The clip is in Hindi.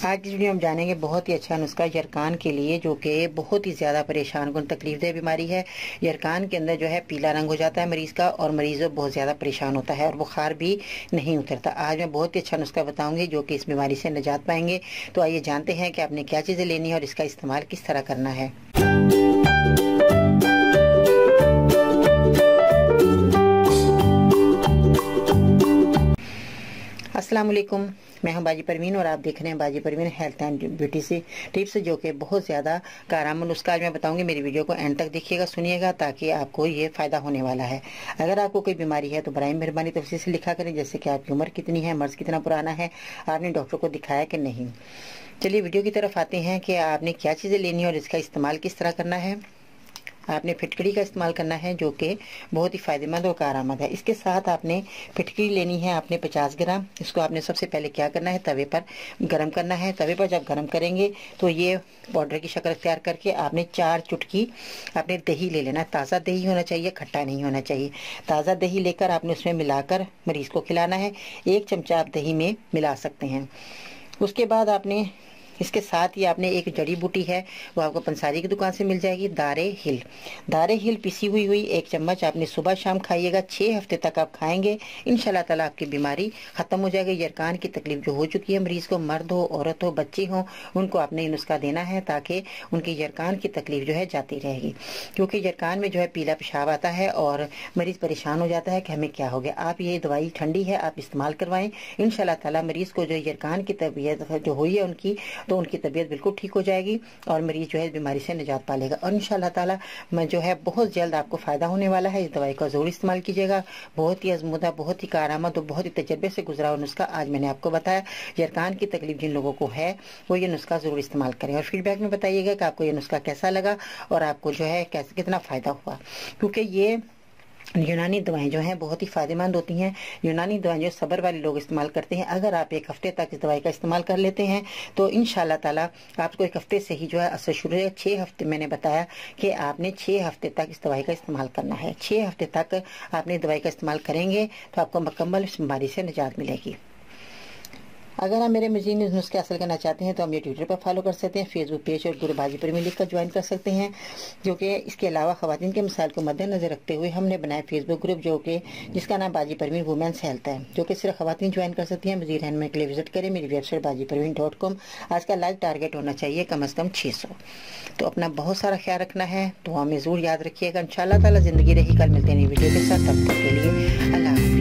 आज की वीडियो हम जानेंगे बहुत ही अच्छा नुस्खा यरकान के लिए, जो कि बहुत ही ज़्यादा परेशान कन तकलीफदेह बीमारी है। यरकान के अंदर जो है पीला रंग हो जाता है मरीज़ का, और मरीज़ बहुत ज़्यादा परेशान होता है और बुखार भी नहीं उतरता। आज मैं बहुत ही अच्छा नुस्खा बताऊंगी जो कि इस बीमारी से निजात पाएंगे। तो आइए जानते हैं कि आपने क्या चीज़ें लेनी है और इसका इस्तेमाल किस तरह करना है। अस्सलाम वालेकुम, मैं हूं बाजी परवीन और आप देख रहे हैं बाजी परवीन हेल्थ एंड ब्यूटी से टिप्स, जो कि बहुत ज़्यादा कारगर नुस्खा आज मैं बताऊंगी। मेरी वीडियो को एंड तक देखिएगा, सुनिएगा, ताकि आपको ये फ़ायदा होने वाला है। अगर आपको कोई बीमारी है तो बराए मेहरबानी तफसील से लिखा करें, जैसे कि आपकी उम्र कितनी है, मर्ज़ कितना पुराना है, आपने डॉक्टर को दिखाया कि नहीं। चलिए वीडियो की तरफ आते हैं कि आपने क्या चीज़ें लेनी है और इसका इस्तेमाल किस तरह करना है। आपने फिटकड़ी का इस्तेमाल करना है, जो कि बहुत ही फ़ायदेमंद और कारआमद है। इसके साथ आपने फिटकड़ी लेनी है, आपने 50 ग्राम। इसको आपने सबसे पहले क्या करना है, तवे पर गरम करना है। तवे पर जब गरम करेंगे तो ये पाउडर की शक्ल तैयार करके आपने 4 चुटकी आपने दही ले लेना है। ताज़ा दही होना चाहिए, खट्टा नहीं होना चाहिए। ताज़ा दही लेकर आपने उसमें मिलाकर मरीज़ को खिलाना है। 1 चमचा आप दही में मिला सकते हैं। उसके बाद आपने इसके साथ ही आपने एक जड़ी बूटी है, वो आपको पंसारी की दुकान से मिल जाएगी, दारे हिल। दारे हिल पिसी हुई 1 चम्मच आपने सुबह शाम खाइएगा। 6 हफ्ते तक आप खाएंगे, इंशाल्लाह ताला आपकी बीमारी ख़त्म हो जाएगी। यरकान की तकलीफ जो हो चुकी है मरीज़ को, मर्द हो, औरत हो, बच्चे हों, उनको आपने ये नुस्खा देना है, ताकि उनकी यरकान की तकलीफ जो है जाती रहेगी। क्योंकि यरकान में जो है पीला पेशाब आता है और मरीज़ परेशान हो जाता है कि हमें क्या हो गया। आप ये दवाई ठंडी है, आप इस्तेमाल करवाएं, इंशाल्लाह ताला मरीज़ को जो यरकान की तबीयत जो हुई है तो उनकी तबीयत बिल्कुल ठीक हो जाएगी और मरीज जो है बीमारी से निजात पा लेगा। और इंशाल्लाह ताला मैं जो है बहुत जल्द आपको फ़ायदा होने वाला है। इस दवाई का ज़रूर इस्तेमाल कीजिएगा। बहुत ही आजमूदा, बहुत ही कारआमद और बहुत ही तजर्बे से गुजरा हुआ नुस्खा आज मैंने आपको बताया। यरकान की तकलीफ जिन लोगों को है वो ये नुस्खा ज़रूर इस्तेमाल करें और फीडबैक में बताइएगा कि आपको ये नुस्खा कैसा लगा और आपको जो है कैसे कितना फ़ायदा हुआ। क्योंकि ये यूनानी दवाएं जो हैं बहुत ही फ़ायदेमंद होती हैं। यूनानी दवाएं जो सब्र वाले लोग इस्तेमाल करते हैं, अगर आप 1 हफ्ते तक इस दवाई का इस्तेमाल कर लेते हैं तो इंशाल्लाह ताला आपको 1 हफ्ते से ही जो है असर शुरू है। 6 हफ्ते मैंने बताया कि आपने 6 हफ्ते तक इस दवाई का इस्तेमाल करना है। 6 हफ्ते तक आपने दवाई का इस्तेमाल करेंगे तो आपको मुकम्मल इस बीमारी से निजात मिलेगी। अगर आप मेरे मज़ीद नुस्खे हासिल करना चाहते हैं तो हम ये ट्विटर पर फॉलो कर सकते हैं, फेसबुक पेज और ग्रुप बाजी परवीन लिख कर ज्वाइन कर सकते हैं। जो कि इसके अलावा ख़वातीन के मसाइल को मद्देनज़र रखते हुए हमने बनाया फेसबुक ग्रुप, जो कि जिसका नाम बाजी परवीन वुमेंस हेल्थ है, जो कि सिर्फ ख़वातीन ज्वाइन कर सकती हैं। मज़ीद रहनुमाई के लिए विजिट करें मेरी वेबसाइट bajiparveen.com। आज का लाइक टारगेट होना चाहिए कम अज़ कम 600। तो अपना बहुत सारा ख्याल रखना है, तो हमें ज़रूर याद रखिएगा। इंशाअल्लाह ताला ज़िंदगी रही, कल मिलते हैं नई वीडियो के साथ। तब तक के लिए अल्लाह।